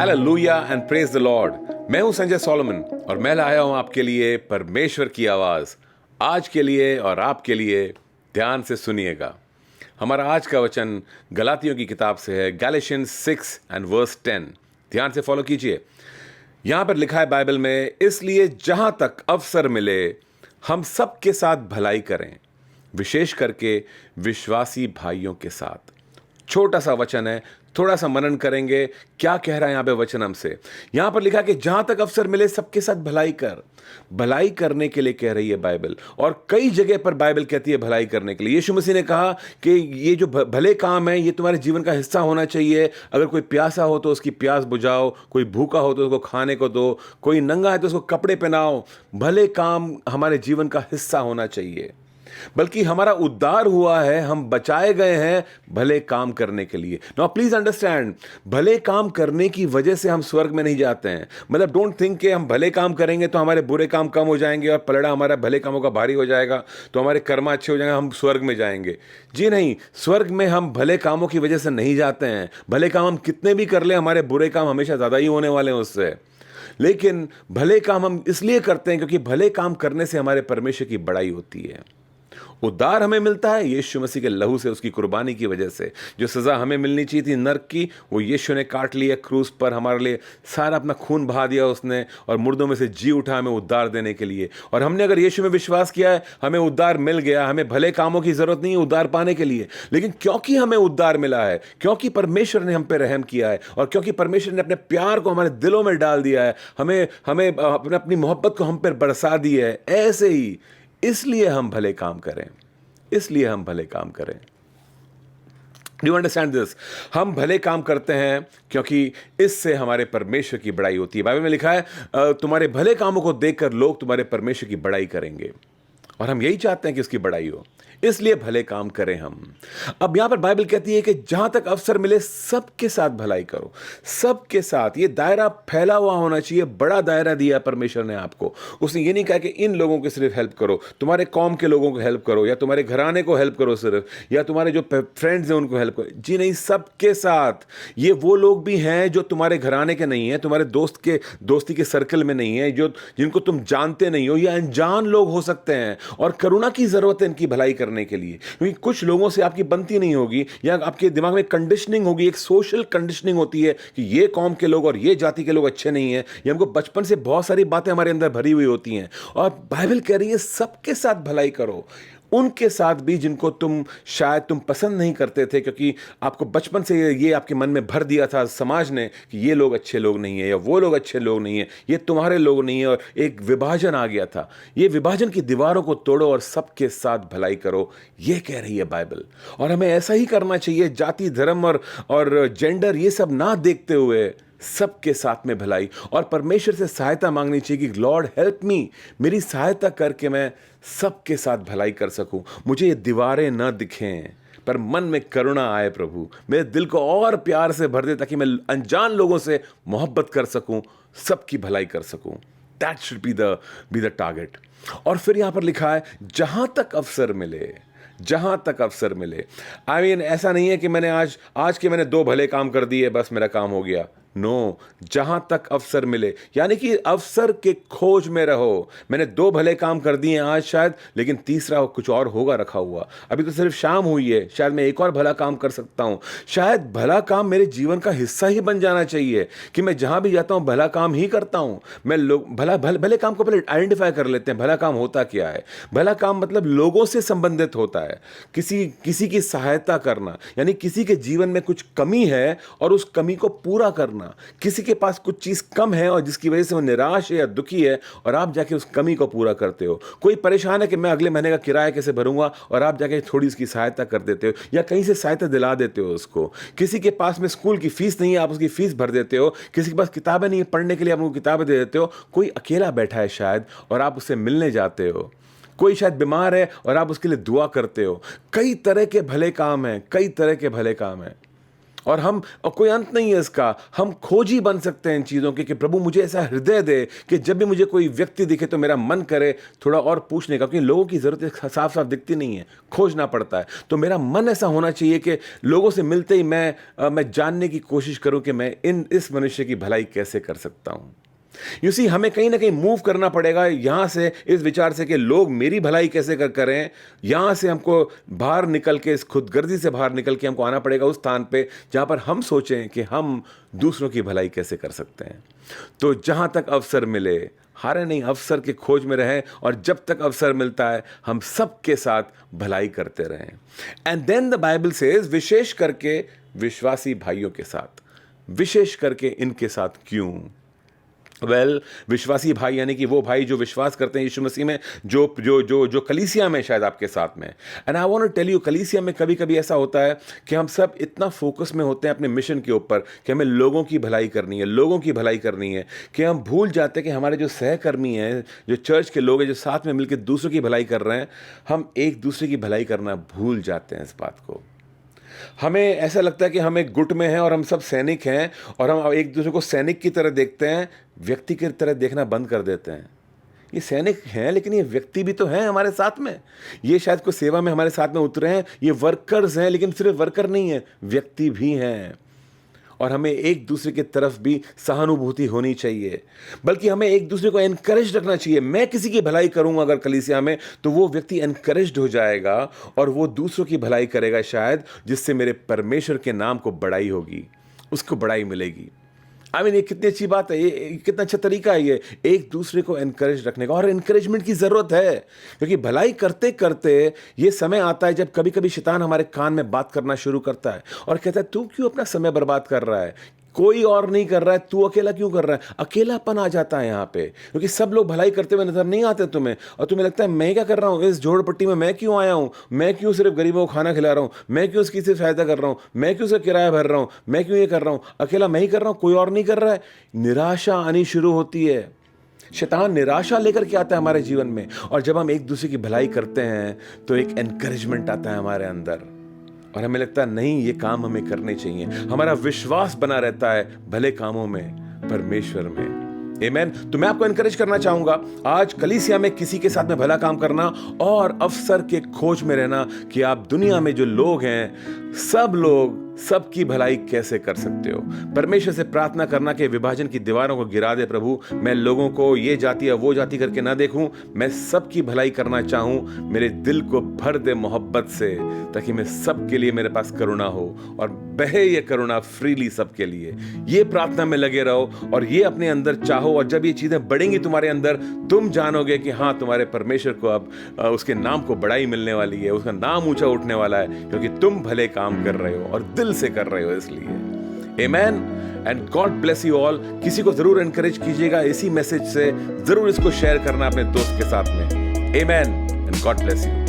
Hallelujah and praise the Lord. मैं हूं Sanjay Solomon और मैं लाया हूं आपके लिए परमेश्वर की आवाज आज के लिए और आपके लिए। ध्यान से सुनिएगा। हमारा आज का वचन गलातियों की किताब से है, गैलेशियंस 6 एंड वर्स 10। ध्यान से फॉलो कीजिए। यहां पर लिखा है बाइबल में, इसलिए जहां तक अवसर मिले हम सबके साथ भलाई करें, विशेष करके विश्वासी भाइयों के साथ। छोटा सा वचन है, थोड़ा सा मनन करेंगे क्या कह रहा है यहां पे वचन हमसे। यहां पर लिखा कि जहां तक अवसर मिले सबके साथ भलाई कर। भलाई करने के लिए कह रही है बाइबल, और कई जगह पर बाइबल कहती है भलाई करने के लिए। यीशु मसीह ने कहा कि ये जो भले काम है ये तुम्हारे जीवन का हिस्सा होना चाहिए। अगर कोई प्यासा हो तो उसकी प्यास बुझाओ, कोई भूखा हो तो उसको खाने को दो, कोई नंगा है तो उसको कपड़े पहनाओ। भले काम हमारे जीवन का हिस्सा होना चाहिए। बल्कि हमारा उद्धार हुआ है, हम बचाए गए हैं भले काम करने के लिए। नाउ प्लीज अंडरस्टैंड, भले काम करने की वजह से हम स्वर्ग में नहीं जाते हैं। मतलब डोंट थिंक कि हम भले काम करेंगे तो हमारे बुरे काम कम हो जाएंगे और पलड़ा हमारा भले कामों का भारी हो जाएगा तो हमारे कर्म अच्छे हो जाएंगे, हम स्वर्ग में जाएंगे। जी नहीं, स्वर्ग में हम भले कामों की वजह से नहीं जाते हैं। भले काम हम कितने भी कर ले, हमारे बुरे काम हमेशा ज्यादा ही होने वाले हैं उससे। लेकिन भले काम हम इसलिए करते हैं क्योंकि भले काम करने से हमारे परमेश्वर की बड़ाई होती है। उद्धार हमें मिलता है यीशु मसीह के लहू से, उसकी कुर्बानी की वजह से। जो सज़ा हमें मिलनी चाहिए थी नरक की, वो यीशु ने काट लिया क्रूस पर हमारे लिए। सारा अपना खून बहा दिया उसने और मुर्दों में से जी उठा हमें उद्धार देने के लिए। और हमने अगर यीशु में विश्वास किया है, हमें उद्धार मिल गया। हमें भले कामों की जरूरत नहीं है उद्धार पाने के लिए। लेकिन क्योंकि हमें उद्धार मिला है, क्योंकि परमेश्वर ने हम पे रहम किया है और क्योंकि परमेश्वर ने अपने प्यार को हमारे दिलों में डाल दिया है, हमें हमें अपनी मोहब्बत को हम पर बरसा दी है, ऐसे ही इसलिए हम भले काम करें। इसलिए हम भले काम करें। Do you understand this? हम भले काम करते हैं क्योंकि इससे हमारे परमेश्वर की बड़ाई होती है। बाइबल में लिखा है, तुम्हारे भले कामों को देखकर लोग तुम्हारे परमेश्वर की बड़ाई करेंगे। और हम यही चाहते हैं कि उसकी बड़ाई हो, इसलिए भले काम करें हम। अब यहां पर बाइबल कहती है कि जहां तक अवसर मिले सबके साथ भलाई करो। सबके साथ, ये दायरा फैला हुआ होना चाहिए। बड़ा दायरा दिया परमेश्वर ने आपको। उसने ये नहीं कहा कि इन लोगों की सिर्फ हेल्प करो, तुम्हारे कौम के लोगों को हेल्प करो, या तुम्हारे घराने को हेल्प करो सिर्फ, या तुम्हारे जो फ्रेंड्स हैं उनको हेल्प करो। जी नहीं, सबके साथ। ये वो लोग भी हैं जो तुम्हारे घराने के नहीं है, तुम्हारे दोस्ती के सर्कल में नहीं है, जिनको तुम जानते नहीं हो, या अनजान लोग हो सकते हैं। और करुणा की जरूरत है इनकी भलाई करने के लिए, क्योंकि कुछ लोगों से आपकी बनती नहीं होगी, या आपके दिमाग में कंडीशनिंग होगी, एक सोशल कंडीशनिंग होती है कि ये कौम के लोग और ये जाति के लोग अच्छे नहीं हैं। ये हमको बचपन से बहुत सारी बातें हमारे अंदर भरी हुई होती हैं। और बाइबल कह रही है सबके साथ भलाई करो। उनके साथ भी जिनको शायद तुम पसंद नहीं करते थे, क्योंकि आपको बचपन से ये आपके मन में भर दिया था समाज ने कि ये लोग अच्छे लोग नहीं है, या वो लोग अच्छे लोग नहीं है, ये तुम्हारे लोग नहीं है, और एक विभाजन आ गया था। ये विभाजन की दीवारों को तोड़ो और सबके साथ भलाई करो, ये कह रही है बाइबल। और हमें ऐसा ही करना चाहिए, जाति धर्म और जेंडर ये सब ना देखते हुए सबके साथ में भलाई। और परमेश्वर से सहायता मांगनी चाहिए कि लॉर्ड हेल्प मी, मेरी सहायता करके मैं सबके साथ भलाई कर सकूं। मुझे ये दीवारें ना दिखें पर मन में करुणा आए प्रभु, मेरे दिल को और प्यार से भर दे ताकि मैं अनजान लोगों से मोहब्बत कर सकूं, सबकी भलाई कर सकूं। That should be the target. और फिर यहां पर लिखा है जहां तक अवसर मिले, जहां तक अवसर मिले। आई मीन ऐसा नहीं है कि मैंने आज के मैंने 2 भले काम कर दिए बस मेरा काम हो गया। नो, जहां तक अवसर मिले, यानी कि अवसर के खोज में रहो। मैंने 2 भले काम कर दिए आज शायद, लेकिन तीसरा कुछ और होगा रखा हुआ। अभी तो सिर्फ शाम हुई है, शायद मैं एक और भला काम कर सकता हूं। शायद भला काम मेरे जीवन का हिस्सा ही बन जाना चाहिए कि मैं जहां भी जाता हूं भला काम ही करता हूं। मैं भले काम को पहले आइडेंटिफाई कर लेते हैं, भला काम होता क्या है। भला काम मतलब लोगों से संबंधित होता है, किसी की सहायता करना, यानी किसी के जीवन में कुछ कमी है और उस कमी को पूरा करना। किसी के पास कुछ चीज कम है और जिसकी वजह से वो निराश है या दुखी है, और आप जाके उस कमी को पूरा करते हो। कोई परेशान है कि मैं अगले महीने का किराया कैसे भरूंगा, और आप जाके थोड़ी उसकी सहायता कर देते हो, या कहीं से सहायता दिला देते हो उसको। किसी के पास में स्कूल की फीस नहीं है, आप उसकी फीस भर देते हो। किसी के पास किताबें नहीं है पढ़ने के लिए, आप उनको किताबें दे देते हो। कोई अकेला बैठा है शायद और आप उससे मिलने जाते हो। कोई शायद बीमार है और आप उसके लिए दुआ करते हो। कई तरह के भले काम हैं, कई तरह के भले काम हैं। और कोई अंत नहीं है इसका। हम खोजी बन सकते हैं इन चीज़ों के कि प्रभु मुझे ऐसा हृदय दे कि जब भी मुझे कोई व्यक्ति दिखे तो मेरा मन करे थोड़ा और पूछने का, क्योंकि लोगों की ज़रूरत साफ साफ दिखती नहीं है, खोजना पड़ता है। तो मेरा मन ऐसा होना चाहिए कि लोगों से मिलते ही मैं जानने की कोशिश करूं कि मैं इस मनुष्य की भलाई कैसे कर सकता हूं। हमें कहीं ना कहीं मूव करना पड़ेगा यहां से, इस विचार से कि लोग मेरी भलाई कैसे करें। यहां से हमको बाहर निकल के, इस खुदगर्जी से बाहर निकल के हमको आना पड़ेगा उस स्थान पे जहां पर हम सोचें कि हम दूसरों की भलाई कैसे कर सकते हैं। तो जहां तक अवसर मिले, हारे नहीं, अवसर की खोज में रहें, और जब तक अवसर मिलता है हम सबके साथ भलाई करते रहें। And then the Bible says, विशेष करके विश्वासी भाइयों के साथ, विशेष करके इनके साथ क्यों? विश्वासी भाई यानी कि वो भाई जो विश्वास करते हैं यीशु मसीह में, जो जो जो जो कलीसिया में शायद आपके साथ में। And I want to tell you, कलीसिया में कभी कभी ऐसा होता है कि हम सब इतना फोकस में होते हैं अपने मिशन के ऊपर कि हमें लोगों की भलाई करनी है, लोगों की भलाई करनी है, कि हम भूल जाते हैं कि हमारे जो सहकर्मी हैं, जो चर्च के लोग हैं, जो साथ में मिलकर दूसरों की भलाई कर रहे हैं, हम एक दूसरे की भलाई करना भूल जाते हैं इस बात को। हमें ऐसा लगता है कि हम एक गुट में हैं और हम सब सैनिक हैं, और हम एक दूसरे को सैनिक की तरह देखते हैं, व्यक्ति की तरह देखना बंद कर देते हैं। ये सैनिक हैं लेकिन ये व्यक्ति भी तो हैं हमारे साथ में। ये शायद कोई सेवा में हमारे साथ में उतरे हैं, ये वर्कर्स हैं, लेकिन सिर्फ वर्कर नहीं है, व्यक्ति भी हैं। और हमें एक दूसरे की तरफ भी सहानुभूति होनी चाहिए, बल्कि हमें एक दूसरे को एनकरेज रखना चाहिए। मैं किसी की भलाई करूंगा अगर कलीसिया में, तो वो व्यक्ति एनकरेज्ड हो जाएगा और वो दूसरों की भलाई करेगा शायद, जिससे मेरे परमेश्वर के नाम को बड़ाई होगी, उसको बड़ाई मिलेगी। ये कितनी अच्छी बात है, ये कितना अच्छा तरीका है ये एक दूसरे को एनकरेज रखने का। और एनकरेजमेंट की ज़रूरत है, क्योंकि भलाई करते करते ये समय आता है जब कभी कभी शैतान हमारे कान में बात करना शुरू करता है और कहता है तू क्यों अपना समय बर्बाद कर रहा है, कोई और नहीं कर रहा है, तू अकेला क्यों कर रहा है। अकेलापन आ जाता है यहाँ पे, क्योंकि सब लोग भलाई करते हुए नजर नहीं आते तुम्हें, और तुम्हें लगता है मैं क्या कर रहा हूँ इस झोड़पट्टी में, मैं क्यों आया हूँ, मैं क्यों सिर्फ गरीबों को खाना खिला रहा हूँ, मैं क्यों उसकी सिर्फ सहायता कर रहा हूँ, मैं क्यों उसका किराया भर रहा हूँ, मैं क्यों ये कर रहा हूँ, अकेला मैं ही कर रहा हूँ, कोई और नहीं कर रहा है। निराशा आनी शुरू होती है, शैतान निराशा लेकर के आता है हमारे जीवन में। और जब हम एक दूसरे की भलाई करते हैं तो एक एनकरेजमेंट आता है हमारे अंदर, और हमें लगता है नहीं ये काम हमें करने चाहिए। हमारा विश्वास बना रहता है भले कामों में, परमेश्वर में। आमीन। तो मैं आपको एनकरेज करना चाहूंगा आज कलीसिया में किसी के साथ में भला काम करना और अवसर के खोज में रहना कि आप दुनिया में जो लोग हैं, सब लोग सबकी भलाई कैसे कर सकते हो। परमेश्वर से प्रार्थना करना कि विभाजन की दीवारों को गिरा दे प्रभु, मैं लोगों को ये जाति या वो जाति करके ना देखूं, मैं सबकी भलाई करना चाहूं। मेरे दिल को भर दे मोहब्बत से, ताकि मैं सबके लिए मेरे पास करुणा हो और बहे ये करुणा फ्रीली सबके लिए। ये प्रार्थना में लगे रहो और ये अपने अंदर चाहो, और जब ये चीजें बढ़ेंगी तुम्हारे अंदर, तुम जानोगे कि हाँ तुम्हारे परमेश्वर को अब उसके नाम को बड़ाई मिलने वाली है, उसका नाम ऊंचा उठने वाला है, क्योंकि तुम भले काम कर रहे हो और दिल से कर रहे हो इसलिए। Amen and God bless you all. किसी को जरूर एनकरेज कीजिएगा इसी मैसेज से, जरूर इसको शेयर करना अपने दोस्त के साथ में। आमेन एंड गॉड ब्लेस यू।